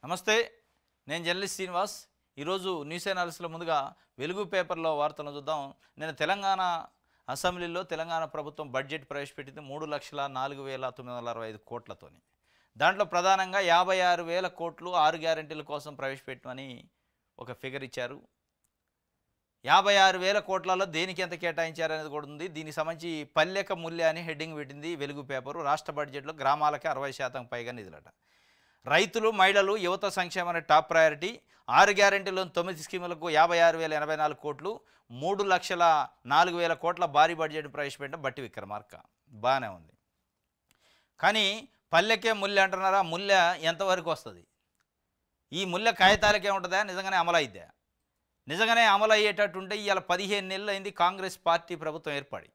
నమస్తే, నేను జర్నలిస్ట్ శ్రీనివాస్. ఈరోజు న్యూస్ అనాలిసిస్లో ముందుగా వెలుగు పేపర్లో వార్తలను చూద్దాం. నేను తెలంగాణ అసెంబ్లీలో తెలంగాణ ప్రభుత్వం బడ్జెట్ ప్రవేశపెట్టింది 3,04,965 కోట్లతోని. దాంట్లో ప్రధానంగా 56,000 కోట్లు 6 గ్యారెంటీల కోసం ప్రవేశపెట్టమని ఒక ఫిగర్ ఇచ్చారు. 56,000 కోట్లలో దేనికి ఎంత కేటాయించారనేది కూడా ఉంది. దీనికి సంబంధించి పల్లెక మూల్య అని హెడ్డింగ్ పెట్టింది వెలుగు పేపరు. రాష్ట్ర బడ్జెట్లో గ్రామాలకి 60% పైగా నిధులట. రైతులు, మహిళలు, యువత సంక్షేమం అనే టాప్ ప్రయారిటీ. 6 గ్యారెంటీలో 9 స్కీములకు 56,084 కోట్లు, 3,04,000 కోట్ల భారీ బడ్జెట్ ప్రవేశపెట్టిన బట్టి విక్రమార్క. బాగానే ఉంది. కానీ పల్లెకే ముల్య అంటున్నారా? ముల్య ఎంతవరకు వస్తుంది? ఈ ముల్య కాగితాలకే ఉంటుందా? నిజంగానే అమలు అయిద్దా? నిజంగానే అమలు అయ్యేటట్టుంటే ఇవాళ 15 నెలలు అయింది కాంగ్రెస్ పార్టీ ప్రభుత్వం ఏర్పడి.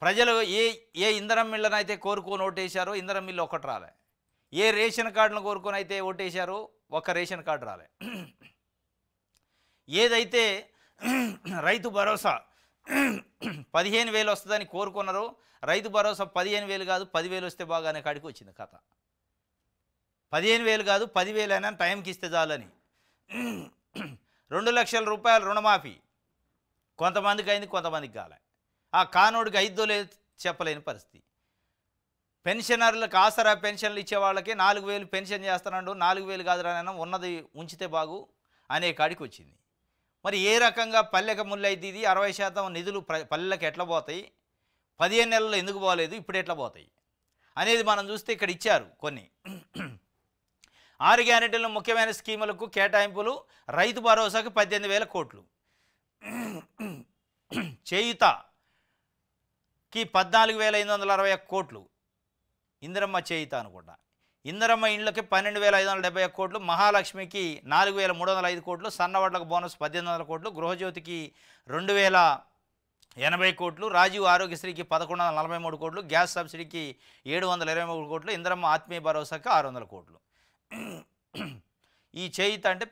ప్రజలు ఏ ఇంధనం మిల్లునైతే కోరుకొని ఓటేశారో ఇంధనం మిల్లు ఒకటి రాలే. ఏ రేషన్ కార్డును కోరుకొని అయితే ఓటేశారో ఒక రేషన్ కార్డు రాలే. ఏదైతే రైతు భరోసా 15,000 వస్తుందని కోరుకున్నారో రైతు భరోసా 15,000 కాదు 10,000 వస్తే బాగానే కాడికి వచ్చింది కథ. 15,000 కాదు 10,000 అయినా టైంకి ఇస్తే చాలని. 2 లక్షల రూపాయలు రుణమాఫీ కొంతమందికి అయింది, కొంతమందికి కాలే. ఆ కానోడికి 5 లేదు చెప్పలేని పరిస్థితి. పెన్షనర్లకు ఆసరా పెన్షన్లు ఇచ్చే వాళ్ళకి 4,000 పెన్షన్ చేస్తున్నాడు. 4,000 కాదురానైనా ఉన్నది ఉంచితే బాగు అనే కాడికి వచ్చింది. మరి ఏ రకంగా పల్లెక ముళ్ళు అయితే ఇది 60% నిధులు పల్లెలకు ఎట్లా పోతాయి, 15 నెలల్లో ఎందుకు పోలేదు, ఇప్పుడు ఎట్లా పోతాయి అనేది మనం చూస్తే ఇక్కడ ఇచ్చారు కొన్ని. 6 గ్యారెంటీల ముఖ్యమైన స్కీములకు కేటాయింపులు. రైతు భరోసాకు 18,000 కోట్లు, చేయుతకి 14,561 కోట్లు, ఇందిరమ్మ చేయుత అనుకుంటా. ఇందిరమ్మ ఇండ్లకి 12,571 కోట్లు, మహాలక్ష్మికి 4,305 కోట్లు, సన్నవడ్లకు బోనస్ 1,800 కోట్లు, గృహజ్యోతికి 2,080 కోట్లు, రాజీవ్ ఆరోగ్యశ్రీకి 1,143 కోట్లు, గ్యాస్ సబ్సిడీకి 723 కోట్లు, ఇందిరమ్మ ఆత్మీయ భరోసాకి 600 కోట్లు. ఈ చేయుత అంటే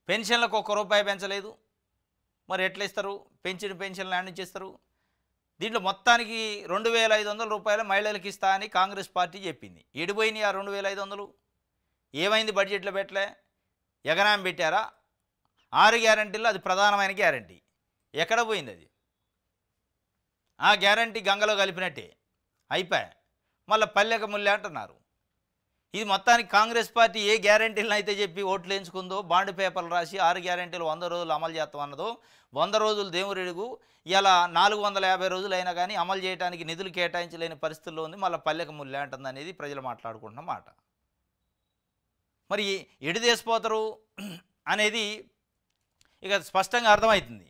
పెన్షన్లకు ₹1 పెంచలేదు. మరి ఎట్లా ఇస్తారు? పెన్షన్లు యాడ్ నుంచి ఇస్తారు? దీంట్లో మొత్తానికి 2,500 రూపాయలు మహిళలకు ఇస్తా అని కాంగ్రెస్ పార్టీ చెప్పింది. ఎడిపోయినాయి ఆ 2,500? ఏమైంది? బడ్జెట్లో పెట్టలే, ఎగనాం పెట్టారా? 6 గ్యారెంటీల్లో అది ప్రధానమైన గ్యారెంటీ. ఎక్కడ పోయింది అది? ఆ గ్యారెంటీ గంగలో కలిపినట్టే అయిపోయా. మళ్ళీ పల్లెక ముల్య అంటున్నారు. ఇది మొత్తానికి కాంగ్రెస్ పార్టీ ఏ గ్యారెంటీలను అయితే చెప్పి ఓట్లు వేయించుకుందో, బాండ్ పేపర్లు రాసి 6 గ్యారెంటీలు 100 రోజులు అమలు చేస్తామన్నదో, 100 రోజులు దేవురెడుగు ఇలా 450 రోజులు అయినా కానీ అమలు చేయడానికి నిధులు కేటాయించలేని పరిస్థితుల్లో ఉంది. మళ్ళీ పల్లెక ముల్య అంటుంది అనేది ప్రజలు మాట్లాడుకుంటున్న మాట. మరి ఎటు తీసిపోతారు అనేది ఇక స్పష్టంగా అర్థమవుతుంది.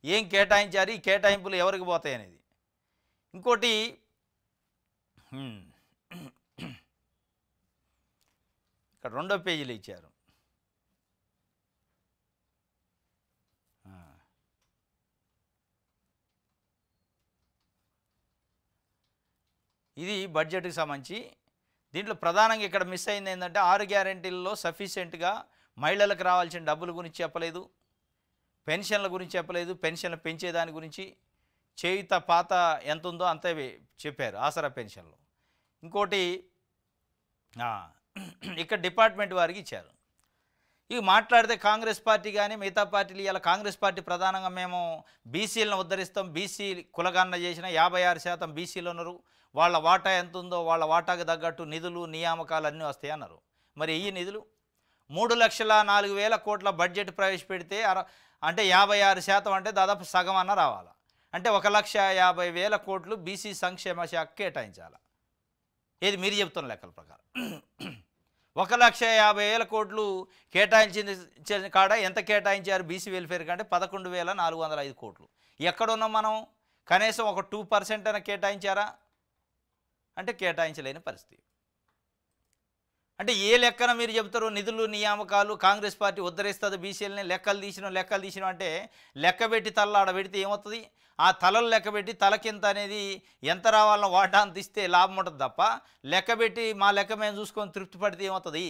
ఏం కేటాయించారు, ఈ కేటాయింపులు ఎవరికి పోతాయి అనేది. ఇంకోటి ఇక్కడ 2వ పేజీలో ఇచ్చారు. ఇది బడ్జెట్కి సంబంధించి. దీంట్లో ప్రధానంగా ఇక్కడ మిస్ అయింది ఏంటంటే 6 గ్యారెంటీల్లో సఫిషియెంట్గా మహిళలకు రావాల్సిన డబ్బుల గురించి చెప్పలేదు, పెన్షన్ల గురించి చెప్పలేదు, పెన్షన్లు పెంచేదాని గురించి, చేయుత పాత ఎంత ఉందో అంతే చెప్పారు ఆసరా పెన్షన్లు. ఇంకోటి ఇక్కడ డిపార్ట్మెంట్ వారికి ఇచ్చారు. ఇవి మాట్లాడితే కాంగ్రెస్ పార్టీ కానీ మిగతా పార్టీలు, ఇలా కాంగ్రెస్ పార్టీ ప్రధానంగా మేము బీసీలను ఉద్ధరిస్తాం, బీసీ కులగణన చేసిన 56% బీసీలు ఉన్నారు, వాళ్ళ వాటా ఎంత ఉందో వాళ్ళ వాటాకు తగ్గట్టు నిధులు నియామకాలు అన్నీ వస్తాయి అన్నారు. మరి ఈ నిధులు 3,04,000 కోట్ల బడ్జెట్ ప్రవేశపెడితే అంటే 56% అంటే దాదాపు సగం అన్న రావాలి. అంటే 1,50,000 కోట్లు బీసీ సంక్షేమ శాఖ కేటాయించాలి. ఏది మీరు చెప్తున్న లెక్కల ప్రకారం 1,50,000 కోట్లు కేటాయించిన కాడ ఎంత కేటాయించారు బీసీ వెల్ఫేర్ కంటే? 11,405 కోట్లు. ఎక్కడున్నాం మనం? కనీసం ఒక 2% అయినా కేటాయించారా అంటే కేటాయించలేని పరిస్థితి. అంటే ఏ లెక్కన మీరు చెప్తారు నిధులు నియామకాలు కాంగ్రెస్ పార్టీ ఉద్ధరిస్తుంది బీసీలని? లెక్కలు తీసినాం అంటే లెక్క పెట్టి తల్ల పెడితే ఏమవుతుంది? ఆ తలలు లెక్క పెట్టి తలకింత అనేది ఎంత రావాలన్న వాటా అంత ఇస్తే లాభం ఉంటుంది తప్ప, లెక్క పెట్టి మా లెక్క మేము చూసుకొని తృప్తి పడితే ఏమవుతుంది?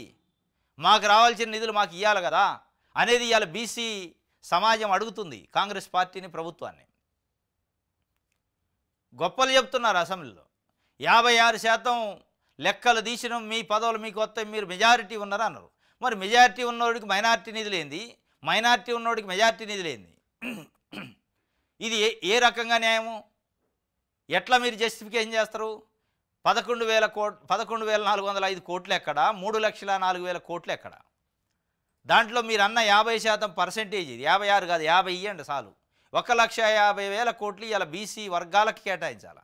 మాకు రావాల్సిన నిధులు మాకు ఇవ్వాలి కదా అనేది ఇవాళ బీసీ సమాజం అడుగుతుంది కాంగ్రెస్ పార్టీని, ప్రభుత్వాన్ని. గొప్పలు చెప్తున్నారు అసెంబ్లీలో. 56% లెక్కలు తీసిన మీ పదవులు మీకు వస్తాయి, మీరు మెజారిటీ ఉన్నారు అన్నారు. మరి మెజారిటీ ఉన్నోడికి మైనారిటీ నిధులేంది, మైనారిటీ ఉన్నోడికి మెజారిటీ నిధులేంది? ఇది ఏ రకంగా న్యాయము? ఎట్లా మీరు జస్టిఫికేషన్ చేస్తారు? 11,405 కోట్లు ఎక్కడ, 3,04,000 కోట్లు ఎక్కడ? దాంట్లో మీరు అన్న 50% పర్సెంటేజ్, ఇది 56 కాదు 50 ఇవ్వండి చాలు. 1,50,000 కోట్లు ఇలా బీసీ వర్గాలకు కేటాయించాలి.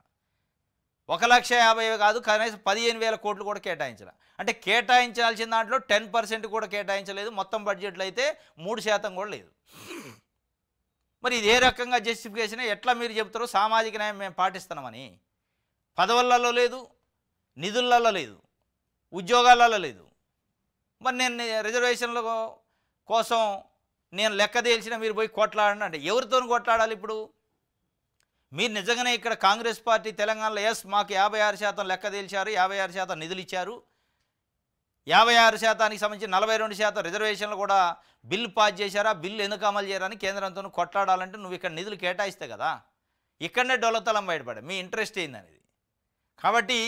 1,50,000 కాదు, కనీసం 15,000 కోట్లు కూడా కేటాయించాలి. అంటే కేటాయించాల్సిన దాంట్లో 10% కూడా కేటాయించలేదు. మొత్తం బడ్జెట్లో అయితే 3% కూడా లేదు. మరి ఇది ఏ రకంగా జస్టిఫికేషన్? ఎట్లా మీరు చెప్తారో సామాజిక న్యాయం మేము పాటిస్తున్నామని? పదవులలో లేదు, నిధులలో లేదు, ఉద్యోగాలలో లేదు. మరి నేను రిజర్వేషన్ల కోసం నేను లెక్క తేల్చిన మీరు పోయి కొట్లాడండి అంటే ఎవరితో కొట్లాడాలి ఇప్పుడు? మీరు నిజంగానే ఇక్కడ కాంగ్రెస్ పార్టీ తెలంగాణలో ఎస్ మాకు 56% లెక్క తేల్చారు, 56% నిధులు ఇచ్చారు, 56%కి సంబంధించి 42% రిజర్వేషన్లు కూడా బిల్లు పాస్ చేశారా, బిల్లు ఎందుకు అమలు చేయరని కేంద్రంతో కొట్లాడాలంటే నువ్వు ఇక్కడ నిధులు కేటాయిస్తే కదా. ఇక్కడనే డొల్లతలం బయటపడే మీ ఇంట్రెస్ట్ ఏందనేది. కాబట్టి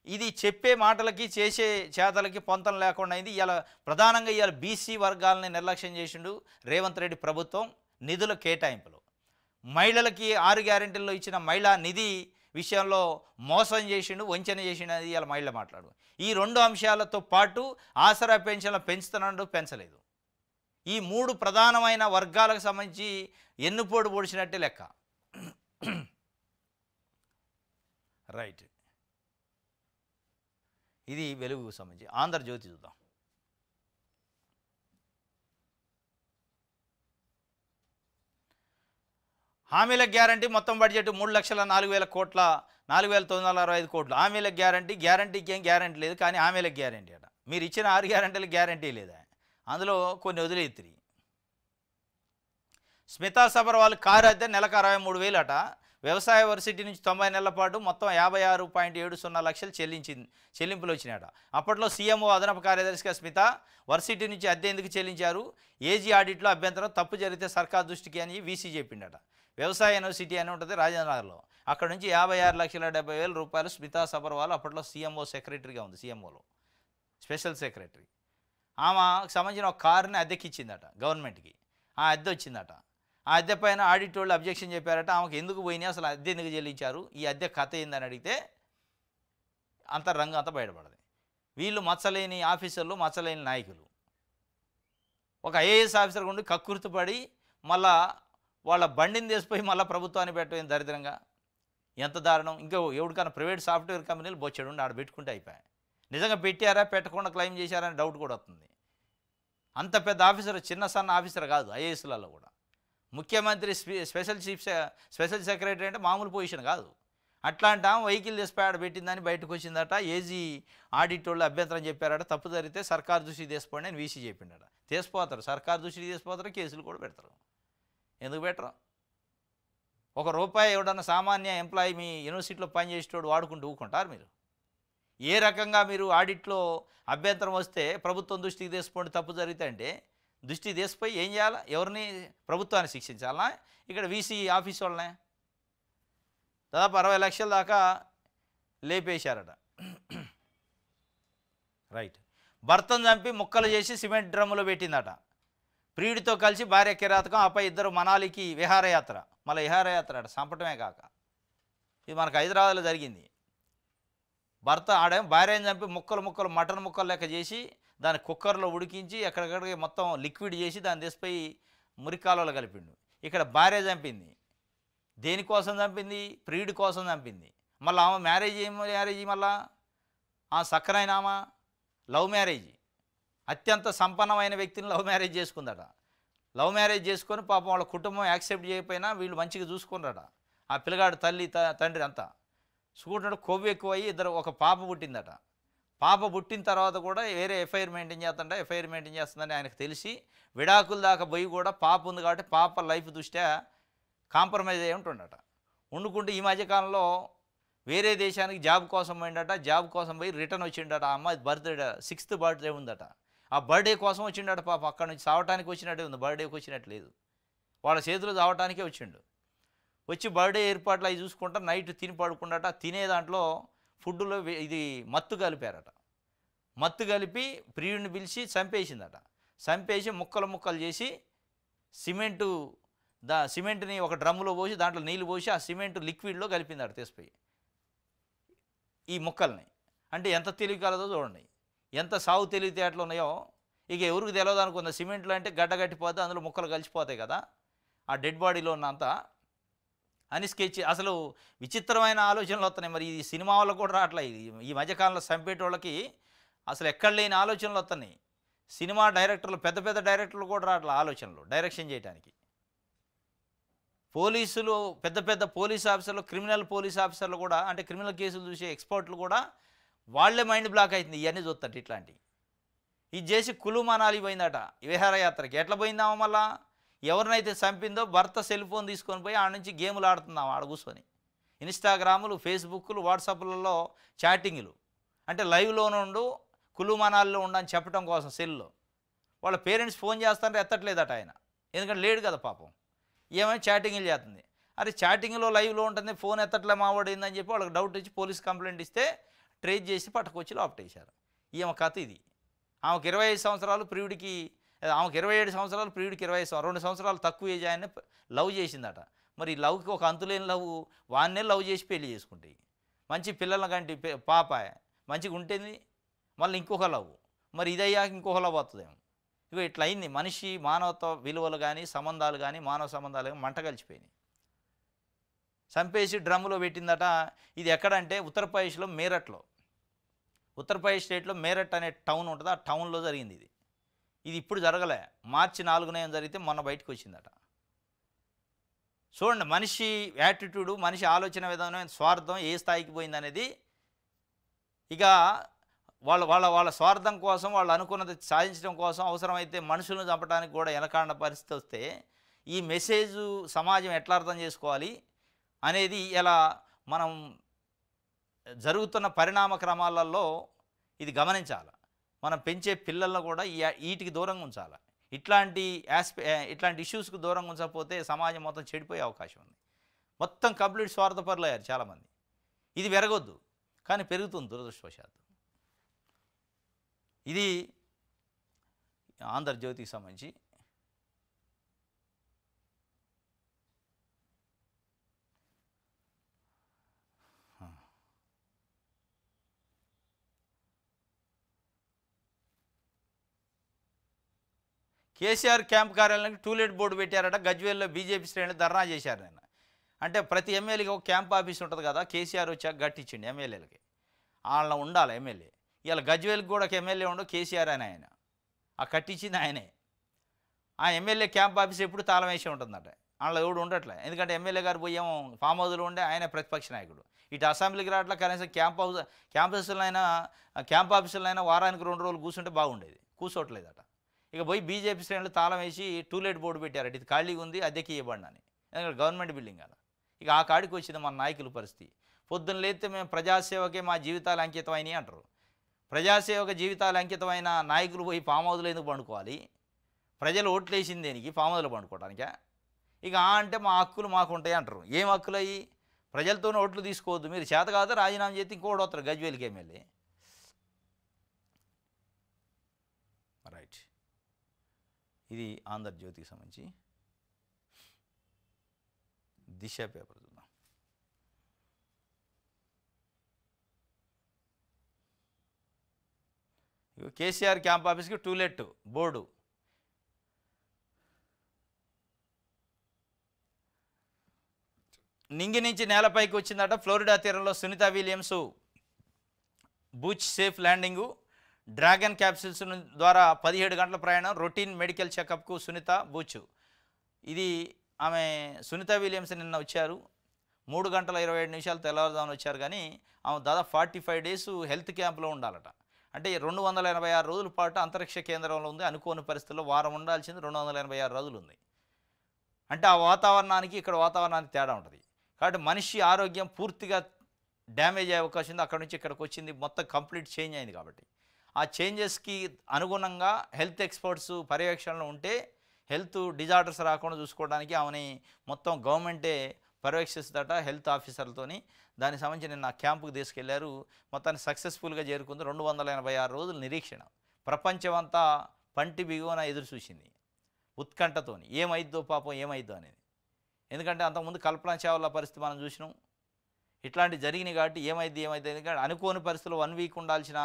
ఇది చెప్పే మాటలకి చేసే చేతలకి పొంతం లేకుండా అయింది. ఇలా ప్రధానంగా ఇవాళ బీసీ వర్గాలని నిర్లక్ష్యం చేసిండు రేవంత్ రెడ్డి ప్రభుత్వం నిధుల కేటాయింపులో. మహిళలకి 6 గ్యారెంటీల్లో ఇచ్చిన మహిళా నిధి విషయంలో మోసం చేసిండు, వంచన చేసిండు అనేది ఇలా మహిళ మాట్లాడు. ఈ 2 అంశాలతో పాటు ఆసరా పెన్షన్లు పెంచుతున్నాడు, పెంచలేదు. ఈ 3 ప్రధానమైన వర్గాలకు సంబంధించి ఎన్నుపోటు పొడిచినట్టే లెక్క. రైట్, ఇది వెలుగుకు సంబంధించి. ఆంధ్రజ్యోతి చూద్దాం. హామీల గ్యారంటీ మొత్తం బడ్జెట్ 3,04,000 కోట్ల, 4,965 కోట్లు. హామీలకు గ్యారంటీకి ఏం గ్యారంటీ లేదు, కానీ హామీలకు గ్యారంటీ అట. మీరు ఇచ్చిన 6 గ్యారంటీలకు గ్యారంటీ లేదా? అందులో కొన్ని వదిలేత్తిరి. స్మితా సబర్వాల్ కారు అద్దె నెలకు 63,000 అట. వ్యవసాయ వర్సిటీ నుంచి 90 నెలల పాటు మొత్తం 56.70 లక్షలు చెల్లింపులు వచ్చినాయట. అప్పట్లో సీఎంఓ అదనపు కార్యదర్శిగా స్మిత వర్సిటీ నుంచి అద్దె ఎందుకు చెల్లించారు, ఏజీ ఆడిట్లో అభ్యంతరం, తప్పు జరిగితే సర్కార్ దృష్టికి అని వీసీ చెప్పిండట. వ్యవసాయ యూనివర్సిటీ అని ఉంటుంది రాజేంద్రనగర్లో, అక్కడ నుంచి 56,70,000 రూపాయలు స్మితా సబర్వాల్ అప్పట్లో సీఎంఓ సెక్రటరీగా ఉంది, సీఎంఓలో స్పెషల్ సెక్రటరీ. ఆమెకు సంబంధించిన ఒక కారుని అద్దెకి ఇచ్చిందట గవర్నమెంట్కి. ఆ అద్దె వచ్చిందట. ఆ అద్దె పైన ఆడిట్ వాళ్ళు అబ్జెక్షన్ చెప్పారట. ఆమెకు ఎందుకు పోయినాయి, అసలు అద్దె ఎందుకు చెల్లించారు, ఈ అద్దె కథ ఏందని అడిగితే అంత రంగు అంతా బయటపడదు. వీళ్ళు మచ్చలేని ఆఫీసర్లు, మచ్చలేని నాయకులు. ఒక ఐఏఎస్ ఆఫీసర్ ఉండి కక్కుర్తిపడి మళ్ళా వాళ్ళ బండిని తీసిపోయి మళ్ళీ ప్రభుత్వాన్ని పెట్టడం దరిద్రంగా, ఎంత దారుణం. ఇంకా ఎవరికైనా ప్రైవేట్ సాఫ్ట్వేర్ కంపెనీలు బొచ్చాడు ఆడ పెట్టుకుంటే అయిపోయాయి. నిజంగా పెట్టారా పెట్టకుండా క్లెయిమ్ చేశారా అని డౌట్ కూడా వస్తుంది. అంత పెద్ద ఆఫీసర్ చిన్న సన్న ఆఫీసర్ కాదు. ఐఏఎస్లలో కూడా ముఖ్యమంత్రి స్పెషల్ సెక్రటరీ అంటే మామూలు పొజిషన్ కాదు. అట్లాంటి వెహికల్ తీసిపోయి ఆడ పెట్టిందని బయటకు వచ్చిందట. ఏజీ ఆడిట్ వాళ్ళు అభ్యంతరం చెప్పారట. తప్పు జరిగితే సర్కారు దృష్టికి తీసుకోండి అని వీసీ చెప్పిండట. తీసిపోతారు, సర్కారు దృష్టికి తీసిపోతారు, కేసులు కూడా పెడతారు. ఎందుకు పెట్టరు? ₹1 ఎవడన్నా సామాన్య ఎంప్లాయీ మీ యూనివర్సిటీలో పనిచేసేటోడు వాడుకుంటూ ఊకుంటారు మీరు? ఏ రకంగా మీరు ఆడిట్లో అభ్యంతరం వస్తే ప్రభుత్వం దృష్టికి తీసుకోండి తప్పు జరిగితే అంటే దృష్టికి తీసిపోయి ఏం చేయాలా? ఎవరిని? ప్రభుత్వాన్ని శిక్షించాలా? ఇక్కడ వీసీ ఆఫీస్ వాళ్ళనే దాదాపు 60 లక్షల దాకా లేపేశారట. రైట్, భర్తను చంపి ముక్కలు చేసి సిమెంట్ డ్రమ్ములో పెట్టిందట. ప్రియుడితో కలిసి భార్య కిరాతకం, ఆపై ఇద్దరు మనాలికి విహారయాత్ర. మళ్ళీ విహారయాత్ర అట, చంపటమే కాక. ఇది మనకు హైదరాబాద్లో జరిగింది. భర్త భార్యను చంపి ముక్కలు మటన్ ముక్కలు లెక్క చేసి దాన్ని కుక్కర్లో ఉడికించి ఎక్కడికక్కడికి మొత్తం లిక్విడ్ చేసి దాన్ని తీసిపోయి మురికాలలో కలిపిండు. ఇక్కడ భార్య చంపింది. దేనికోసం చంపింది? ప్రియుడి కోసం చంపింది. మళ్ళీ ఆమె మ్యారేజ్ మళ్ళా ఆ సక్కనైన ఆమె లవ్ మ్యారేజ్. అత్యంత సంపన్నమైన వ్యక్తిని లవ్ మ్యారేజ్ చేసుకుందట. లవ్ మ్యారేజ్ చేసుకొని పాపం వాళ్ళ కుటుంబం యాక్సెప్ట్ చేయకపోయినా వీళ్ళు మంచిగా చూసుకున్నారట. ఆ పిల్లగాడు తల్లి తండ్రి అంతా చూసుకుంటున్నాడు. కొవ్వు ఎక్కువయ్యి ఒక పాప పుట్టిందట. పాప పుట్టిన తర్వాత కూడా వేరే ఎఫ్ఐఆర్ మెయింటైన్ చేస్తుందని ఆయనకు తెలిసి విడాకుల దాకా పోయి కూడా పాప ఉంది కాబట్టి పాప లైఫ్ దృష్ట్యా కాంప్రమైజ్ అయ్యి ఉంటుండట. వండుకుంటే ఈ మధ్యకాలంలో వేరే దేశానికి జాబ్ కోసం పోయిందట. జాబ్ కోసం పోయి రిటర్న్ వచ్చిండట. ఆ అమ్మాయి బర్త్డే 6th బర్త్డే ఉందట. ఆ బర్త్డే కోసం వచ్చిండట. పాప అక్కడి నుంచి చావటానికి వచ్చినట్టే ఉంది, బర్త్డేకి వచ్చినట్టు లేదు. వాళ్ళ చేతులు చావటానికే వచ్చిండు. వచ్చి బర్త్డే ఏర్పాట్లు అవి చూసుకుంటా నైట్ తిని పడుకుండట. తినే దాంట్లో ఫుడ్లో ఇది మత్తు కలిపారట. మత్తు కలిపి ప్రియుడిని పిలిచి చంపేసిందట. చంపేసి ముక్కలు ముక్కలు చేసి సిమెంట్ని ఒక డ్రమ్ములో పోసి దాంట్లో నీళ్ళు పోసి ఆ సిమెంట్ లిక్విడ్లో కలిపిందట తీసిపోయి ఈ ముక్కల్ని. అంటే ఎంత తెలివి కలదో చూడండి, ఎంత సాగు తెలివితేటలు ఉన్నాయో. ఇక ఎవరికి తెలియదు అనుకుంది, సిమెంట్లో అంటే గడ్డ కట్టిపోతే అందులో ముక్కలు కలిసిపోతాయి కదా ఆ డెడ్ బాడీలో ఉన్నంత అని స్కెచ్. అసలు విచిత్రమైన ఆలోచనలు వస్తున్నాయి. మరి ఈ సినిమా వాళ్ళకు కూడా రావట్లే. ఈ మధ్యకాలంలో చంపేటోళ్ళకి అసలు ఎక్కడ లేని ఆలోచనలు వస్తున్నాయి. సినిమా డైరెక్టర్లు, పెద్ద పెద్ద డైరెక్టర్లు కూడా రావట్లే ఆలోచనలు డైరెక్షన్ చేయడానికి. పోలీసులు, పెద్ద పెద్ద పోలీస్ ఆఫీసర్లు, క్రిమినల్ పోలీస్ ఆఫీసర్లు కూడా, అంటే క్రిమినల్ కేసులు చూసే ఎక్స్పర్ట్లు కూడా వాళ్ళే మైండ్ బ్లాక్ అవుతుంది ఇవన్నీ చూస్తారు. ఇట్లాంటివి ఇది చేసి కులు మనాలి పోయిందట విహారయాత్రకి. ఎట్లా పోయిందామో మళ్ళా ఎవరినైతే చంపిందో భర్త సెల్ ఫోన్ తీసుకొని పోయి ఆడ నుంచి గేములు ఆడుతున్నాం ఆడ కూర్చొని. ఇన్స్టాగ్రాములు, ఫేస్బుక్లు, వాట్సాప్లలో చాటింగ్లు, అంటే లైవ్లో నుండు కులు మనాల్లో ఉండని చెప్పడం కోసం సెల్లో. వాళ్ళ పేరెంట్స్ ఫోన్ చేస్తారంటే ఎత్తట్లేదట ఆయన, ఎందుకంటే లేడు కదా పాపం. ఏమైనా చాటింగ్లు చేస్తుంది. అరే చాటింగ్లో లైవ్లో ఉంటుంది, ఫోన్ ఎత్తట్లే మావాడిందని చెప్పి వాళ్ళకి డౌట్ వచ్చి పోలీస్ కంప్లైంట్ ఇస్తే ట్రేస్ చేసి పట్టుకొచ్చి లోపటేశారు. ఈమె కథ ఇది. ఆమెకు 25 సంవత్సరాలు, ప్రియుడికి ఆమెకు 27 సంవత్సరాలు, ప్రియుడికి 25 సంవత్సరాలు, 2 సంవత్సరాలు తక్కువ ఏజ్ ఆయన లవ్ చేసిందట. మరి లవ్కి ఒక అంతులేని లవ్, వాన్నే లవ్ చేసి పెళ్లి చేసుకుంటాయి. మంచి పిల్లల కంటి పాప మంచిగా ఉంటుంది, మళ్ళీ ఇంకొక లవ్, మరి ఇదయ్యాక ఇంకొక లవ్ వస్తుందేమో. ఇక ఇట్లా అయింది. మనిషి మానవత్వ విలువలు కానీ, సంబంధాలు కానీ, మానవ సంబంధాలు కానీ మంట కలిసిపోయినాయి. చంపేసి డ్రమ్ములో పెట్టిందట. ఇది ఎక్కడంటే ఉత్తరప్రదేశ్లో మేరట్లో, ఉత్తరప్రదేశ్ స్టేట్లో మేరట్ అనే టౌన్ ఉంటుంది, ఆ టౌన్లో జరిగింది ఇది. ఇది ఇప్పుడు జరగలే, మార్చి 4న జరిగితే మొన్న బయటకు వచ్చిందట. చూడండి మనిషి యాటిట్యూడు, మనిషి ఆలోచన విధానం, స్వార్థం ఏ స్థాయికి పోయిందనేది. ఇక వాళ్ళ స్వార్థం కోసం, వాళ్ళు అనుకున్నది సాధించడం కోసం అవసరమైతే మనుషులను చంపడానికి కూడా వెనకాడిన పరిస్థితి వస్తే ఈ మెసేజ్ సమాజం ఎట్లా అర్థం చేసుకోవాలి అనేది ఇలా మనం జరుగుతున్న పరిణామ క్రమాలలో ఇది గమనించాలి. మనం పెంచే పిల్లలను కూడా వీటికి దూరంగా ఉంచాలి. ఇట్లాంటి ఇష్యూస్కి దూరంగా ఉంచకపోతే సమాజం మొత్తం చెడిపోయే అవకాశం ఉంది. మొత్తం కంప్లీట్ స్వార్థపరులు అయ్యారు చాలామంది. ఇది పెరగొద్దు, కానీ పెరుగుతుంది దురదృష్టవశాత్తు. ఇది ఆంధ్రజ్యోతికి సంబంధించి. కేసీఆర్ క్యాంప్ కార్యాలయానికి టూలెట్ బోర్డు పెట్టారట. గజ్వేల్లో బీజేపీ శ్రేణులు ధర్నా చేశారు నిన్న. అంటే ప్రతి ఎమ్మెల్యేకి ఒక క్యాంప్ ఆఫీస్ ఉంటుంది కదా, కేసీఆర్ వచ్చాక గట్టించిండి ఎమ్మెల్యేలకి. వాళ్ళ ఉండాలి ఎమ్మెల్యే. ఇలా గజ్వేల్కి కూడా ఒక ఎమ్మెల్యే ఉండవు, కేసీఆర్ అని ఆయన. ఆ కట్టించింది ఆయనే. ఆ ఎమ్మెల్యే క్యాంప్ ఆఫీస్ ఎప్పుడు తాళం వేసి ఉంటుందట. వాళ్ళ ఎవడు ఉండట్లే, ఎందుకంటే ఎమ్మెల్యే గారు పోయేమో ఫామ్ హౌస్లో ఉండే ఆయన ప్రతిపక్ష నాయకుడు. ఇటు అసెంబ్లీకి రావట్లే, కనీసం క్యాంప్ ఆఫీసులైనా వారానికి 2 రోజులు కూర్చుంటే బాగుండేది. కూర్చోట్లేదట. ఇక పోయి బీజేపీ శ్రేణులు తాళం వేసి టూలెట్ బోర్డు పెట్టారట. ఇది ఖాళీగా ఉంది, అద్దెకి ఇవ్వబడి అని. ఎందుకంటే గవర్నమెంట్ బిల్డింగ్ కదా. ఇక ఆ కాడికి వచ్చింది మన నాయకుల పరిస్థితి. పొద్దున్న లేస్తే మేము ప్రజాసేవకే మా జీవితాలు అంకితం అయినాయి అంటారు. ప్రజాసేవక జీవితాలు అంకితమైన నాయకులు పోయి ఫామ్ హౌస్లో ఎందుకు పండుకోవాలి? ప్రజలు ఓట్లు వేసింది దేనికి? ఫామ్ హౌస్లో పండుకోవడానికా? ఇక అంటే మా హక్కులు మాకు ఉంటాయి అంటారు. ఏం హక్కులు అయ్యి? ప్రజలతోనే ఓట్లు తీసుకోవద్దు, మీరు చేత కాదు రాజీనామా చేసి ఇంకోటి వస్తారు గజ్వేల్కి ఎమ్మెల్యే. రైట్, ఇది ఆంధ్రజ్యోతికి సంబంధించి. దిశ పేపర్ చూద్దాం. కేసీఆర్ క్యాంప్ ఆఫీస్కి టూలెట్ బోర్డు. నింగి నుంచి నేలపైకి వచ్చిందట. ఫ్లోరిడా తీరంలో Sunita Williams Butch safe landing. Dragon capsules ద్వారా 17 గంటల ప్రయాణం. రొటీన్ మెడికల్ చెకప్కు సునీత బూచ్. ఇది ఆమె సునీత విలియమ్స్ నిన్న వచ్చారు. 3 గంటల 27 నిమిషాలు తెల్లవారుదామని వచ్చారు. కానీ ఆమె దాదాపు 45 డేస్ హెల్త్ క్యాంప్లో ఉండాలట. అంటే 286 రోజుల పాటు అంతరిక్ష కేంద్రంలో ఉంది. అనుకోని పరిస్థితుల్లో వారం ఉండాల్సింది 286 రోజులు ఉంది. అంటే ఆ వాతావరణానికి ఇక్కడ వాతావరణానికి తేడా ఉంటుంది. కాబట్టి మనిషి ఆరోగ్యం పూర్తిగా డ్యామేజ్ అయ్యే అవకాశం ఉంది. అక్కడ నుంచి ఇక్కడికి వచ్చింది, మొత్తం కంప్లీట్ చేంజ్ అయింది. కాబట్టి ఆ చేంజెస్కి అనుగుణంగా హెల్త్ ఎక్స్పర్ట్స్ పర్యవేక్షణలో ఉంటే హెల్త్ డిజార్డర్స్ రాకుండా చూసుకోవడానికి ఆమెని మొత్తం గవర్నమెంటే పర్యవేక్షిస్తుందట హెల్త్ ఆఫీసర్లతోని. దానికి సంబంధించి నిన్న క్యాంపుకు తీసుకెళ్లారు. మొత్తాన్ని సక్సెస్ఫుల్గా చేరుకుంది. 286 రోజుల నిరీక్షణ. ప్రపంచమంతా పంటి బిగువన ఎదురు చూసింది ఉత్కంఠతోని. ఏమైద్దో పాపం ఏమైద్దో అనేది. ఎందుకంటే అంతకుముందు కల్పన చావ్లా పరిస్థితి మనం చూసినాం. ఇట్లాంటి జరిగినాయి కాబట్టి ఏమైద్ది ఎందుకంటే అనుకోని పరిస్థితుల్లో 1 వీక్ ఉండాల్సిన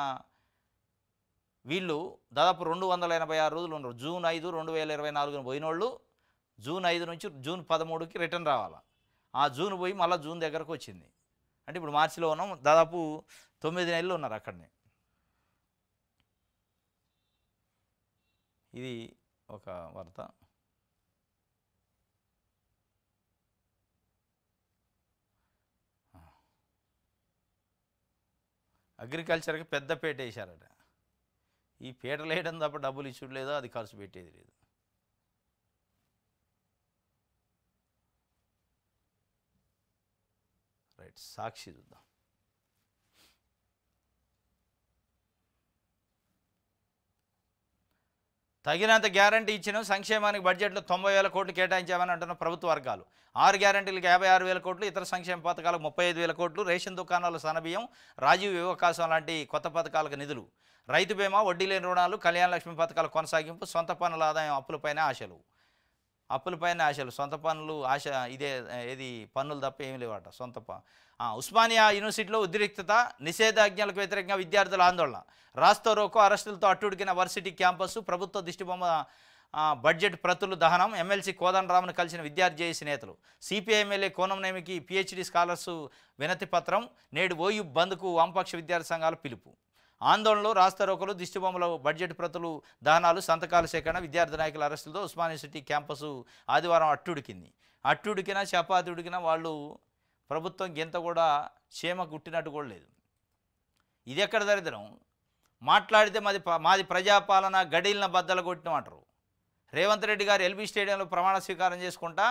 వీళ్ళు దాదాపు 286 రోజులు ఉన్నారు. జూన్ 5, 2024 పోయినోళ్ళు జూన్ 5 నుంచి జూన్ 13కి రిటర్న్ రావాలి. ఆ జూన్ పోయి మళ్ళీ జూన్ దగ్గరకు వచ్చింది. అంటే ఇప్పుడు మార్చిలో ఉన్నాం. దాదాపు 9 నెలలు ఉన్నారు అక్కడనే. ఇది ఒక వార్త. అగ్రికల్చర్కి పెద్ద పీట వేశారట. ఈ పీటలు వేయడం తప్ప డబ్బులు ఇచ్చుడు లేదో, అది ఖర్చు పెట్టేది లేదు. రైట్, సాక్షి చూద్దాం. తగినంత గ్యారంటీ ఇచ్చిన సంక్షేమానికి బడ్జెట్లో 90,000 కోట్లు కేటాయించామని అంటున్న ప్రభుత్వ వర్గాలు. 6 గ్యారంటీలకు 56,000 కోట్లు, ఇతర సంక్షేమ పథకాలకు 35,000 కోట్లు, రేషన్ దుకాణాలు, సన్నబియ్యం, రాజీవ్ యువకాశం లాంటి కొత్త పథకాలకు నిధులు, రైతు బీమా, వడ్డీ లేని రుణాలు, కళ్యాణ లక్ష్మి పథకాల కొనసాగింపు, సొంత పన్నుల ఆదాయం, అప్పులపైన ఆశలు, సొంత పన్నులు ఆశ. ఇదే ఏది పన్నులు తప్ప ఏమి లేవట. ఉస్మానియా యూనివర్సిటీలో ఉద్రిక్తత, నిషేధాజ్ఞలకు వ్యతిరేకంగా విద్యార్థుల ఆందోళన, రాస్తా రోకో, అరెస్టులతో అట్టుడికిన వర్సిటీ క్యాంపస్, ప్రభుత్వ దిష్టిబొమ్మ బడ్జెట్ ప్రతులు దహనం, ఎమ్మెల్సీ కోదండరామ్ను కలిసిన విద్యార్థి జేఏసీ నేతలు, సిపిఐ ఎమ్మెల్యే కోనంనేమికి పిహెచ్డి స్కాలర్స్ వినతి పత్రం, నేడు ఓయూ బంద్కు వామపక్ష విద్యార్థి సంఘాల పిలుపు. ఆందోళనలు, రాస్తా రోకలు, దిష్టిబొమ్మల బడ్జెట్ ప్రతులు దహనాలు, సంతకాల సేకరణ, విద్యార్థి నాయకుల అరెస్టులతో ఉస్మానియా యూనివర్సిటీ క్యాంపసు ఆదివారం అట్టుడికినా చపాతుడికినా వాళ్ళు ప్రభుత్వం గింత కూడా క్షేమ గుట్టినట్టు కూడా లేదు. ఇది ఎక్కడ దరిద్రం. మాట్లాడితే మాది ప్రజాపాలన, గడీలను బద్దలు కొట్టినమంటారు. రేవంత్ రెడ్డి గారు ఎల్బీ స్టేడియంలో ప్రమాణ స్వీకారం చేసుకుంటా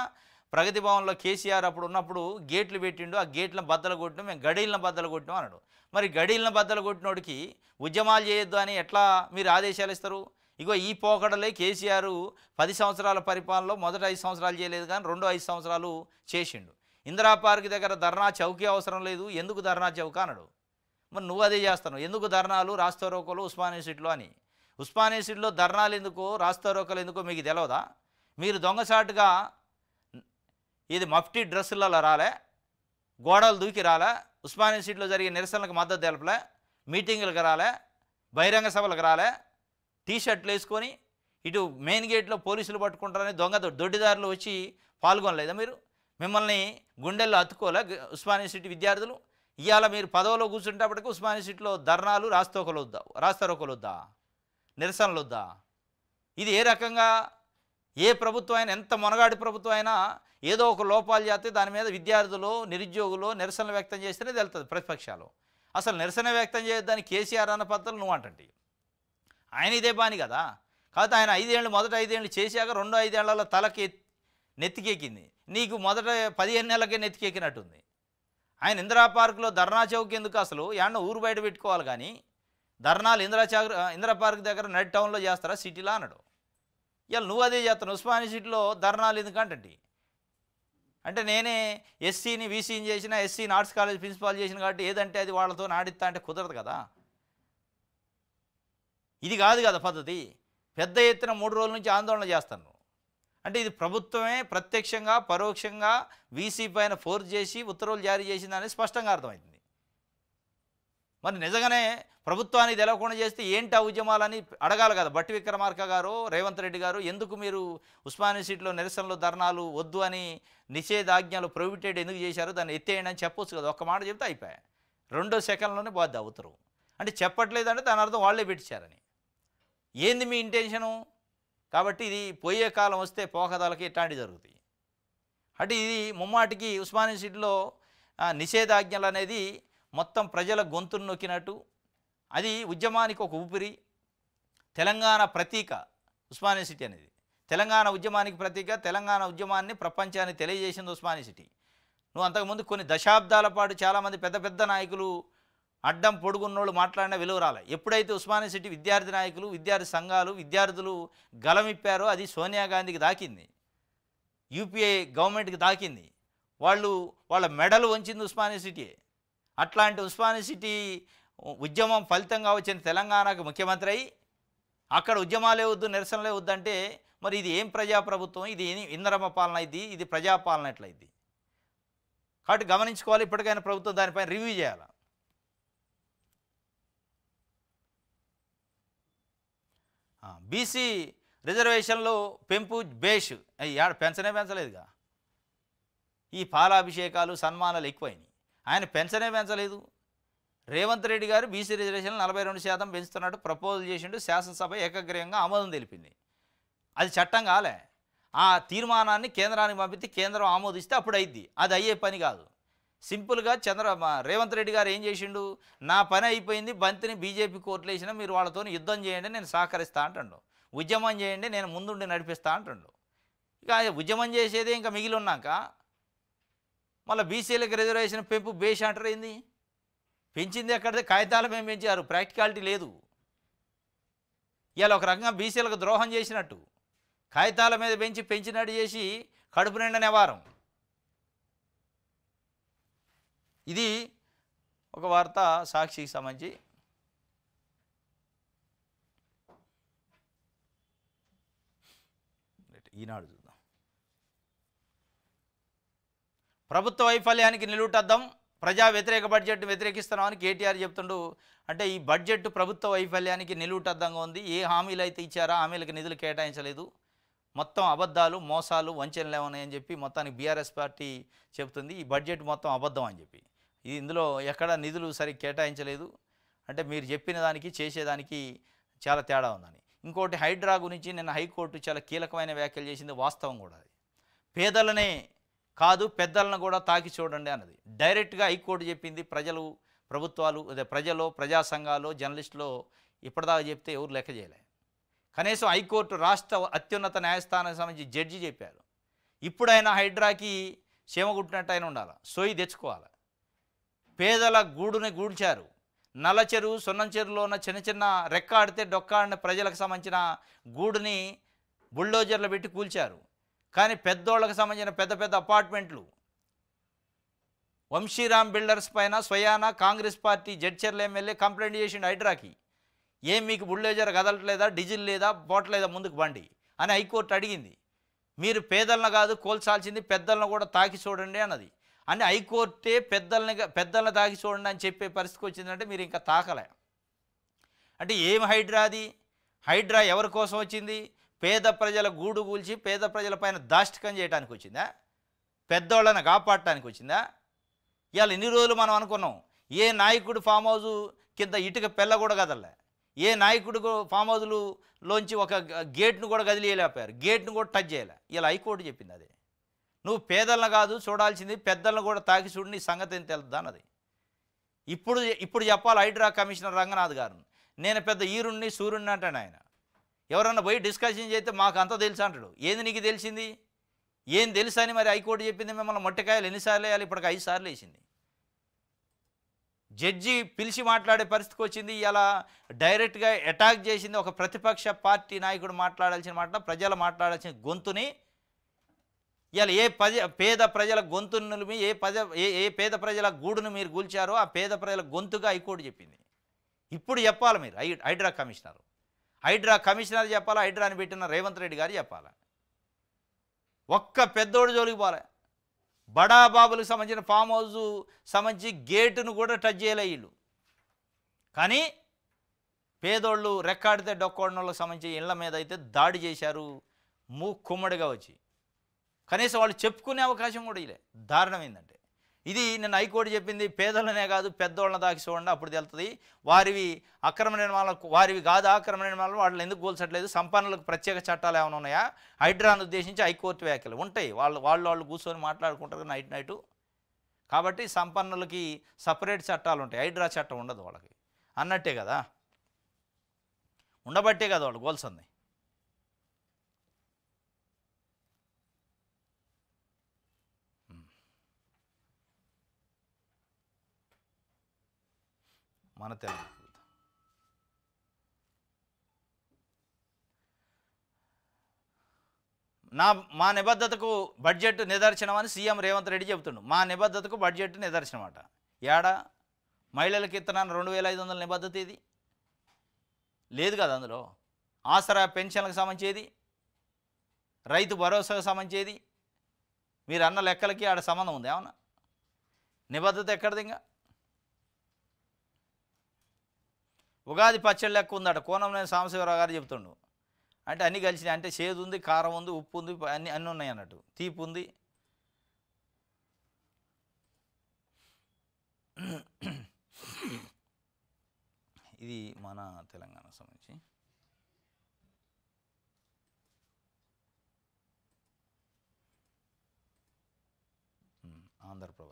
ప్రగతి భవన్లో కేసీఆర్ అప్పుడు ఉన్నప్పుడు గేట్లు పెట్టిండు. ఆ గేట్లను బద్దలు కొట్టినాం, మేము గడీలను బద్దలు కొట్టినాం అన్నాడు. మరి గడీలను బద్దలు కొట్టినోడికి ఉద్యమాలు చేయొద్దు అని ఎట్లా మీరు ఆదేశాలు ఇస్తారు? ఇగో ఈ పోకడలే కేసీఆర్ 10 సంవత్సరాల పరిపాలనలో మొదటి 5 సంవత్సరాలు చేయలేదు, కానీ రెండో 5 సంవత్సరాలు చేసిండు. ఇందిరా పార్క్ దగ్గర ధర్నా చౌకీ అవసరం లేదు, ఎందుకు ధర్నా చౌక అన్నాడు. మరి నువ్వు అదే చేస్తాను. ఎందుకు ధర్నాలు, రాస్తా రోకోలు ఉస్మానియా యూనివర్సిటీలో అని. ఉస్మానియా యూనివర్సిటీలో ధర్నాలు ఎందుకో, రాస్తా రోకోలు ఎందుకో మీకు తెలియదా? మీరు దొంగసాటుగా ఇది మఫ్టీ డ్రెస్సులలో రాలే, గోడలు దూకి రాలే, ఉస్మానియా యూనివర్సిటీలో జరిగే నిరసనలకు మద్దతు తెలపలే, మీటింగులకు రాలే, బహిరంగ సభలకు రాలే, టీషర్ట్లు వేసుకొని ఇటు మెయిన్ గేట్లో పోలీసులు పట్టుకుంటారని దొడ్డిదారులు వచ్చి పాల్గొనలేదా? మీరు మిమ్మల్ని గుండెల్లో అతుకోలే ఉస్మానియా యూనివర్సిటీ విద్యార్థులు? ఇవాళ మీరు పదవిలో కూర్చుంటప్పటికీ ఉస్మానియా యూనివర్సిటీలో ధర్నాలు, రాస్తా రోకోలు వద్దా, నిరసనలు వద్దా? ఇది ఏ రకంగా? ఏ ప్రభుత్వం అయినా, ఎంత మొనగాడి ప్రభుత్వం అయినా ఏదో ఒక లోపాలు చేస్తే దాని మీద విద్యార్థులు, నిరుద్యోగులు నిరసనలు వ్యక్తం చేస్తేనే తెలుస్తుంది ప్రతిపక్షాలు. అసలు నిరసన వ్యక్తం చేయొద్దని కేసీఆర్ అన్న పద్ధతులు నువ్వు అంటండి. ఆయన ఇదే బాని కదా. కాకపోతే ఆయన 5 ఏళ్ళు, మొదట 5 ఏళ్ళు చేశాక రెండో 5 ఏళ్లలో తలకి నెత్తికెక్కింది. నీకు మొదట 15 నెలలకే నెత్తికెక్కినట్టుంది. ఆయన ఇందిరా పార్కులో ధర్నా చౌక్ ఎందుకు? అసలు యాన్న ఊరు బయట పెట్టుకోవాలి కానీ ధర్నాలు ఇందిరా పార్క్ దగ్గర నైట్ టౌన్లో చేస్తారా, సిటీలో అన్నాడు. ఇవాళ నువ్వు అదే చేస్తాను. ఉస్మానియా యూనివర్సిటీలో ధర్నాలు ఎందుకంటే అంటే నేనే ఎస్సీని వీసీని చేసిన, ఎస్సీని ఆర్ట్స్ కాలేజ్ ప్రిన్సిపాల్ చేసిన కాబట్టి ఏదంటే అది వాళ్ళతో నాడిస్తా అంటే కుదరదు కదా. ఇది కాదు కదా పద్ధతి. పెద్ద ఎత్తున 3 రోజుల నుంచి ఆందోళన చేస్తాను అంటే ఇది ప్రభుత్వమే ప్రత్యక్షంగా పరోక్షంగా వీసీ పైన ఫోర్స్ చేసి ఉత్తర్వులు జారీ చేసిందని స్పష్టంగా అర్థమవుతుంది. మరి నిజంగానే ప్రభుత్వానికి తెలవకుండా చేస్తే ఏంటి ఆ ఉద్యమాలని అడగాలి కదా. బట్టి విక్రమార్క గారు, రేవంత్ రెడ్డి గారు, ఎందుకు మీరు ఉస్మానియా యూనివర్సిటీలో నిరసనలు, ధర్నాలు వద్దు అని నిషేధాజ్ఞలు ప్రొహిబిటెడ్ ఎందుకు చేశారు, దాన్ని ఎత్తేయండి అని చెప్పొచ్చు కదా. ఒక్క మాట చెప్తే అయిపోయాయి. 2 సెకండ్లోనే పోద్ది ఆ ఉత్తర్వు. అంటే చెప్పట్లేదంటే దాని అర్థం వాళ్ళే పెట్టించారని. ఏంది మీ ఇంటెన్షను? కాబట్టి ఇది పోయే కాలం వస్తే పోకదాలకి ఇట్లాంటివి జరుగుతాయి. అంటే ఇది ముమ్మాటికి ఉస్మానియా యూనివర్సిటీలో నిషేధాజ్ఞలు అనేది మొత్తం ప్రజల గొంతును నొక్కినట్టు. అది ఉద్యమానికి ఒక ఊపిరి. తెలంగాణ ప్రతీక ఉస్మానియా యూనివర్సిటీ అనేది. తెలంగాణ ఉద్యమానికి ప్రతీక. తెలంగాణ ఉద్యమాన్ని ప్రపంచానికి తెలియజేసింది ఉస్మానియా యూనివర్సిటీ. నువ్వు అంతకుముందు కొన్ని దశాబ్దాల పాటు చాలామంది పెద్ద పెద్ద నాయకులు అడ్డం పొడుగున్నోళ్ళు మాట్లాడిన విలువ రాలే. ఎప్పుడైతే ఉస్మానియా యూనివర్సిటీ విద్యార్థి నాయకులు, విద్యార్థి సంఘాలు, విద్యార్థులు గలమిప్పారో అది సోనియా గాంధీకి దాకింది, యూపీఏ గవర్నమెంట్కి దాకింది. వాళ్ళ మెడలు వంచింది ఉస్మానియా యూనివర్సిటీ. అట్లాంటి ఉస్మానియా సిటీ ఉద్యమం ఫలితంగా వచ్చిన తెలంగాణకు ముఖ్యమంత్రి అయి అక్కడ ఉద్యమాలే వద్దు నిరసనలే వద్దు అంటే మరి ఇది ఏం ప్రజాప్రభుత్వం, ఇది ఇందరమ్మ పాలన, ఇది ప్రజాపాలన ఎట్లయింది? కాబట్టి గమనించుకోవాలి, ఇప్పటికైనా ప్రభుత్వం దానిపైన రివ్యూ చేయాలి. బీసీ రిజర్వేషన్లో పెంపు బేష్ పెంచనే పెంచలేదుగా. ఈ పాలాభిషేకాలు సన్మానాలు ఎక్కువైనాయి, ఆయన పెంచనే పెంచలేదు. రేవంత్ రెడ్డి గారు బీసీ రిజర్వేషన్లు 42% పెంచుతున్నట్టు ప్రపోజల్ చేసిండు, శాసనసభ ఏకగ్రీవంగా ఆమోదం తెలిపింది. అది చట్టం కాలే. ఆ తీర్మానాన్ని కేంద్రానికి పంపితే కేంద్రం ఆమోదిస్తే అప్పుడు అయింది. అది అయ్యే పని కాదు. సింపుల్గా రేవంత్ రెడ్డి గారు ఏం చేసిండు, నా పని అయిపోయింది, బంతిని బీజేపీ కోర్టులు వేసినా మీరు వాళ్ళతో యుద్ధం చేయండి, నేను సహకరిస్తా అంటుండు. ఉద్యమం చేయండి, నేను ముందుండి నడిపిస్తా అంటుండు. ఇక ఉద్యమం చేసేదే ఇంకా మిగిలి ఉన్నాక మళ్ళీ బీసీలకు రిజర్వేషన్ పెంపు బేష్ అంటారు. ఏంది పెంచింది ఎక్కడితే? కాగితాల మేము పెంచారు, ప్రాక్టికాలిటీ లేదు. ఇవాళ ఒక రకంగా బీసీలకు ద్రోహం చేసినట్టు, కాగితాల మీద పెంచినట్టు చేసి కడుపు నిండా నివారం. ఇది ఒక వార్త సాక్షికి సంబంధించి. ఈనాడు చూద్దాం. ప్రభుత్వ వైఫల్యానికి నిలువుటద్దం, ప్రజా వ్యతిరేక బడ్జెట్ వ్యతిరేకిస్తున్నామని కేటీఆర్ చెప్తుండు. అంటే ఈ బడ్జెట్ ప్రభుత్వ వైఫల్యానికి నిలువుటద్దంగా ఉంది. ఏ హామీలు అయితే ఇచ్చారో హామీలకు నిధులు కేటాయించలేదు, మొత్తం అబద్ధాలు మోసాలు వంచనలు ఏమన్నాయని చెప్పి మొత్తానికి బీఆర్ఎస్ పార్టీ చెబుతుంది. ఈ బడ్జెట్ మొత్తం అబద్ధం అని చెప్పి, ఇందులో ఎక్కడ నిధులు సరిగ్గా కేటాయించలేదు అంటే మీరు చెప్పిన దానికి చేసేదానికి చాలా తేడా ఉందని. ఇంకోటి హైడ్రా గురించి నిన్న హైకోర్టు చాలా కీలకమైన వ్యాఖ్యలు చేసింది, వాస్తవం కూడా. అది పేదలనే కాదు పెద్దలను కూడా తాకి చూడండి అన్నది డైరెక్ట్గా హైకోర్టు చెప్పింది. ప్రభుత్వాలు ప్రజా సంఘాలు జర్నలిస్టులు ఇప్పటిదాకా చెప్తే ఎవరు లెక్క చేయలే. కనీసం హైకోర్టు రాష్ట్ర అత్యున్నత న్యాయస్థానానికి సంబంధించి జడ్జి చెప్పారు. ఇప్పుడైనా హైడ్రాకి చీమగుట్టినట్టు అయినా ఉండాలి, సోయి తెచ్చుకోవాలి. పేదల గూడుని గూడ్చారు. నల్ల చెరువు సున్నం చెరువులో ఉన్న చిన్న చిన్న రెక్కాడితే డొక్కాడిన ప్రజలకు సంబంధించిన గూడుని బుల్డోజర్లు పెట్టి కూల్చారు. కానీ పెద్దోళ్ళకు సంబంధించిన పెద్ద పెద్ద అపార్ట్మెంట్లు వంశీరామ్ బిల్డర్స్ పైన స్వయానా Congress party Jadcherla MLA complaint చేసిండు హైడ్రాకి. ఏం మీకు బుల్డోజర్ కదలట్లేదా, డీజిల్ లేదా, పోవట్లేదా ముందుకు బండి అని హైకోర్టు అడిగింది. మీరు పేదలను కాదు కోల్చాల్సింది పెద్దలను కూడా తాకి చూడండి అన్నది. అని హైకోర్టే పెద్దలను తాకి చూడండి అని చెప్పే పరిస్థితికి వచ్చిందంటే మీరు ఇంకా తాకలే. అంటే ఏం హైడ్రాది? హైడ్రా ఎవరి కోసం వచ్చింది? పేద ప్రజల గూడు కూల్చి పేద ప్రజల పైన దాష్టికం చేయడానికి వచ్చిందా? పెద్దోళ్ళని కాపాడటానికి వచ్చిందా? ఇవాళ ఇన్ని రోజులు మనం అనుకున్నాం ఏ నాయకుడు ఫామ్ హౌజు కింద ఇటుక పెళ్ళ కూడా కదలే, ఏ నాయకుడు ఫామ్ హౌజులోంచి ఒక గేట్ను కూడా కదిలియలేపారు, గేట్ను కూడా టచ్ చేయలే. ఇలా హైకోర్టు చెప్పింది. అదే నువ్వు పేదలను కాదు చూడాల్సింది పెద్దలను కూడా తాకి చూడు, నీ సంగతి ఏం తెలుద్దా అన్నది. ఇప్పుడు చెప్పాలి హైడ్రా కమిషనర్ రంగనాథ్ గారు, నేను పెద్ద ఈరుణ్ణి సూర్యుడిని అంటాడు ఆయన. ఎవరన్నా పోయి డిస్కషన్ చేస్తే మాకు అంతా తెలుసు అంటాడు. ఏంది నీకు తెలిసింది? ఏం తెలుసు అని మరి హైకోర్టు చెప్పింది. మిమ్మల్ని మొట్టకాయలు ఎన్నిసార్లు వేయాలి? ఇప్పటికి 5 సార్లు వేసింది. జడ్జి పిలిచి మాట్లాడే పరిస్థితికి వచ్చింది. ఇలా డైరెక్ట్గా అటాక్ చేసింది. ఒక ప్రతిపక్ష పార్టీ నాయకుడు మాట్లాడాల్సిన మాట, ప్రజలు మాట్లాడాల్సిన గొంతుని ఇవాళ పేద ప్రజల గొంతును ఏ పేద ప్రజల గూడును మీరు కూల్చారో ఆ పేద ప్రజల గొంతుగా హైకోర్టు చెప్పింది. ఇప్పుడు చెప్పాలి మీరు హైడ్రా కమిషనర్ చెప్పాలా, హైడ్రాని పెట్టిన రేవంత్ రెడ్డి గారు చెప్పాలా. ఒక్క పెద్దోడు జోలికి పోలే. బడాబాబులకు సంబంధించిన ఫామ్ హౌస్ సంబంధించి గేటును కూడా టచ్ చేయలే వీళ్ళు. కానీ పేదోళ్ళు రెక్కాడితే డొక్కోడిన వాళ్ళకి సంబంధించి ఇళ్ల మీద అయితే దాడి చేశారు కుమ్మడిగా వచ్చి. కనీసం వాళ్ళు చెప్పుకునే అవకాశం కూడా ఇలే. దారుణం ఏంటంటే ఇది నిన్న హైకోర్టు చెప్పింది. పేదలనే కాదు పెద్దోళ్ళని దాకి చూడండి, అప్పుడు తెలుస్తుంది వారివి అక్రమ నిర్మాణాలకు, వారివి కాదు ఆక్రమణ నిర్మాణాలు, వాళ్ళని ఎందుకు కూల్చట్లేదు, సంపన్నులకు ప్రత్యేక చట్టాలు ఏమైనా ఉన్నాయా, హైడ్రాను ఉద్దేశించి హైకోర్టు వ్యాఖ్యలు ఉంటాయి. వాళ్ళు కూర్చొని మాట్లాడుకుంటారు నైటు. కాబట్టి సంపన్నులకి సపరేట్ చట్టాలు ఉంటాయి, హైడ్రా చట్టం ఉండదు వాళ్ళకి అన్నట్టే కదా. ఉండబట్టే కదా వాళ్ళు గోల్సింది. మన తెలంగాణ మా నిబద్ధతకు బడ్జెట్ నిదర్శనం అని సీఎం రేవంత్ రెడ్డి చెబుతుండు. మా నిబద్ధతకు బడ్జెట్ నిదర్శనం అట. ఏడా మహిళలకు ఇస్తున్నాను 2500 నిబద్ధత ఇది లేదు కదా. అందులో ఆసరా పెన్షన్లకు సంబంధించేది, రైతు భరోసాకు సంబంధించేది, మీరు అన్న లెక్కలకి ఆడ సంబంధం ఉంది ఏమన్నా? నిబద్ధత ఎక్కడిది? ఇంకా ఉగాది పచ్చడి లెక్క ఉందట కోనంనేని సాంబశివరావు గారు చెప్తుండు. అంటే అన్నీ కలిసినాయి, అంటే చేదు ఉంది, కారం ఉంది, ఉప్పు ఉంది, అన్నీ ఉన్నాయి అన్నట్టు, తీపి ఉంది. ఇది మన తెలంగాణకు సంబంధించి ఆంధ్రప్రభ.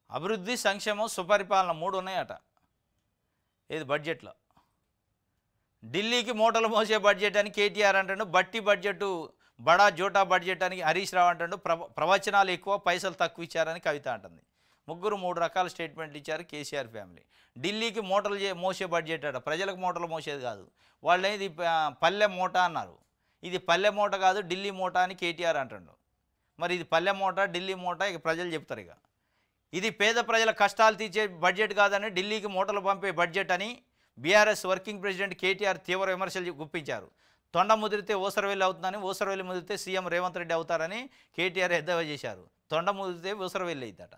అభివృద్ధి, సంక్షేమం, సుపరిపాలన 3 ఉన్నాయట ఏది బడ్జెట్లో. ఢిల్లీకి మూటలు మోసే బడ్జెట్ అని కేటీఆర్ అంటాడు, బట్టి బడ్జెట్ బడా జోటా బడ్జెట్ అని హరీష్ రావు అంటాడు, ప్రవచనాలు ఎక్కువ పైసలు తక్కువ ఇచ్చారని కవిత అంటుంది. ముగ్గురు 3 రకాల స్టేట్మెంట్లు ఇచ్చారు కేసీఆర్ ఫ్యామిలీ. ఢిల్లీకి మూటలు మోసే బడ్జెట్ అట, ప్రజలకు మూటలు మోసేది కాదు. వాళ్ళే ఇది పల్లె మూట అన్నారు. ఇది పల్లె మూట కాదు ఢిల్లీ మూట అని కేటీఆర్ అంటాడు. మరి ఇది పల్లె మూట ఢిల్లీ మూట ఇక ప్రజలు చెప్తారు. ఇక ఇది పేద ప్రజల కష్టాలు తీర్చే బడ్జెట్ కాదని ఢిల్లీకి మూటలు పంపే బడ్జెట్ అని బీఆర్ఎస్ వర్కింగ్ ప్రెసిడెంట్ కేటీఆర్ తీవ్ర విమర్శలు గుప్పించారు. తొండ ముదిరితే ఊసరవెల్లి అవుతుందని, ఊసరవెల్లి ముదిరితే సీఎం రేవంత్ రెడ్డి అవుతారని కేటీఆర్ ఎద్దేవా చేశారు. తొండ ముదిరితే ఊసరవెల్లి అవుతాట,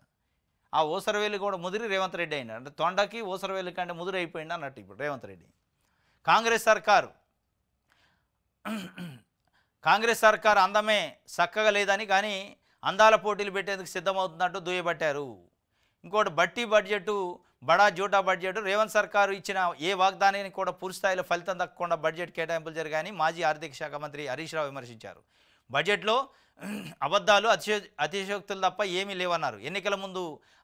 ఆ ఊసరవెల్లి కూడా ముదిరి రేవంత్ రెడ్డి అయినాడు. అంటే తొండకి ఊసరవెల్లి కంటే ముదిరి అయిపోయింది అన్నట్టు ఇప్పుడు రేవంత్ రెడ్డి. కాంగ్రెస్ సర్కారు అందమే చక్కగా లేదని కానీ అందాల పోటీలు పెట్టేందుకు సిద్ధమవుతున్నట్టు దుయ్యబట్టారు. ఇంకోటి బట్టి బడ్జెట్ బడా జోటా బడ్జెట్, రేవంత్ సర్కారు ఇచ్చిన ఏ వాగ్దానానికి కూడా పూర్తిస్థాయిలో ఫలితం దక్కకుండా బడ్జెట్ కేటాయింపులు జరిగాయని మాజీ ఆర్థిక శాఖ మంత్రి హరీష్ రావు విమర్శించారు. బడ్జెట్లో అబద్ధాలు అతిశయోక్తులు తప్ప ఏమీ లేవన్నారు. ఎన్నికల ముందు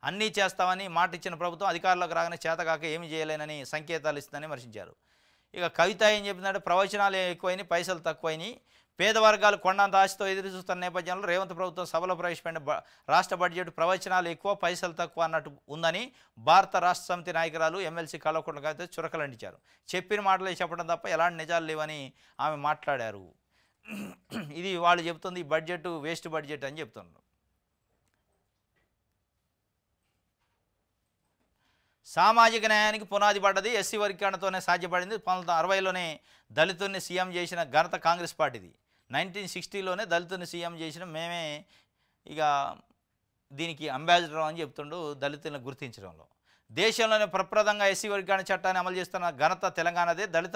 అన్నీ చేస్తామని మాట ఇచ్చిన ప్రభుత్వం అధికారంలోకి రాగానే చేతకాక ఏమీ చేయలేనని సంకేతాలు ఇస్తుందని విమర్శించారు. ఇక కవిత ఏం చెప్పిందంటే ప్రవచనాలు ఎక్కువైనాయి, పైసలు తక్కువైనాయి, పేద వర్గాలు కొండంత ఆశతో ఎదురు చూస్తున్న నేపథ్యంలో రేవంత్ ప్రభుత్వం సభలో ప్రవేశపెట్టిన రాష్ట్ర బడ్జెట్ ప్రవచనాలు ఎక్కువ పైసలు తక్కువ అన్నట్టు ఉందని భారత రాష్ట్ర సమితి నాయకురాలు ఎమ్మెల్సీ కల్వకుంట్ల కవిత చురకలంటించారు. చెప్పిన మాటలే చెప్పడం తప్ప ఎలాంటి నిజాలు లేవని ఆమె మాట్లాడారు. ఇది వాళ్ళు చెప్తుంది ఈ బడ్జెట్ వేస్ట్ బడ్జెట్ అని చెప్తున్నారు. సామాజిక న్యాయానికి పునాది పడ్డది ఎస్సీ వర్గీకరణతోనే సాధ్యపడింది. 1960లోనే దళితుల్ని సీఎం చేసిన ఘనత కాంగ్రెస్ పార్టీది. 1960లోనే దళితుల్ని సీఎం చేసిన మేమే ఇక దీనికి అంబాసిడర్ అని చెప్తుండు దళితులను గుర్తించడంలో. దేశంలోనే ప్రప్రదంగా ఎస్సీ వర్గీకరణ చట్టాన్ని అమలు చేస్తున్న ఘనత తెలంగాణదే. దళిత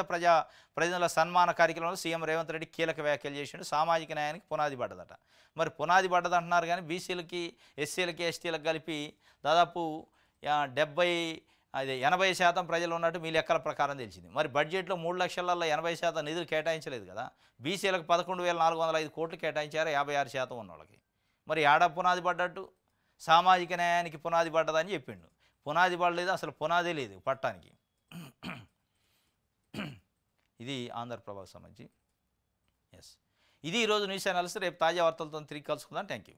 ప్రజల సన్మాన కార్యక్రమంలో సీఎం రేవంత్ రెడ్డి కీలక వ్యాఖ్యలు చేసిండు. సామాజిక న్యాయానికి పునాది పడ్డదట. మరి పునాది పడ్డది అంటున్నారు కానీ బీసీలకి ఎస్సీలకి ఎస్టీలకు కలిపి దాదాపు 80% ప్రజలు ఉన్నట్టు మీ లెక్కల ప్రకారం తెలిసింది. మరి బడ్జెట్లో 3 లక్షలలో 80% నిధులు కేటాయించలేదు కదా. బీసీలకు 11,405 కోట్లు కేటాయించారు 56% ఉన్న వాళ్ళకి. మరి ఏడా పునాది పడ్డట్టు? సామాజిక న్యాయానికి పునాది పడ్డదని చెప్పిండు. పునాది పడలేదు, అసలు పునాదే లేదు పట్టానికి. ఇది ఆంధ్రప్రభకు సంబంధించి. ఎస్, ఇది ఈరోజు న్యూస్ ఛానల్స్. రేపు తాజా వార్తలతో తిరిగి కలుసుకుందాం. Thank you.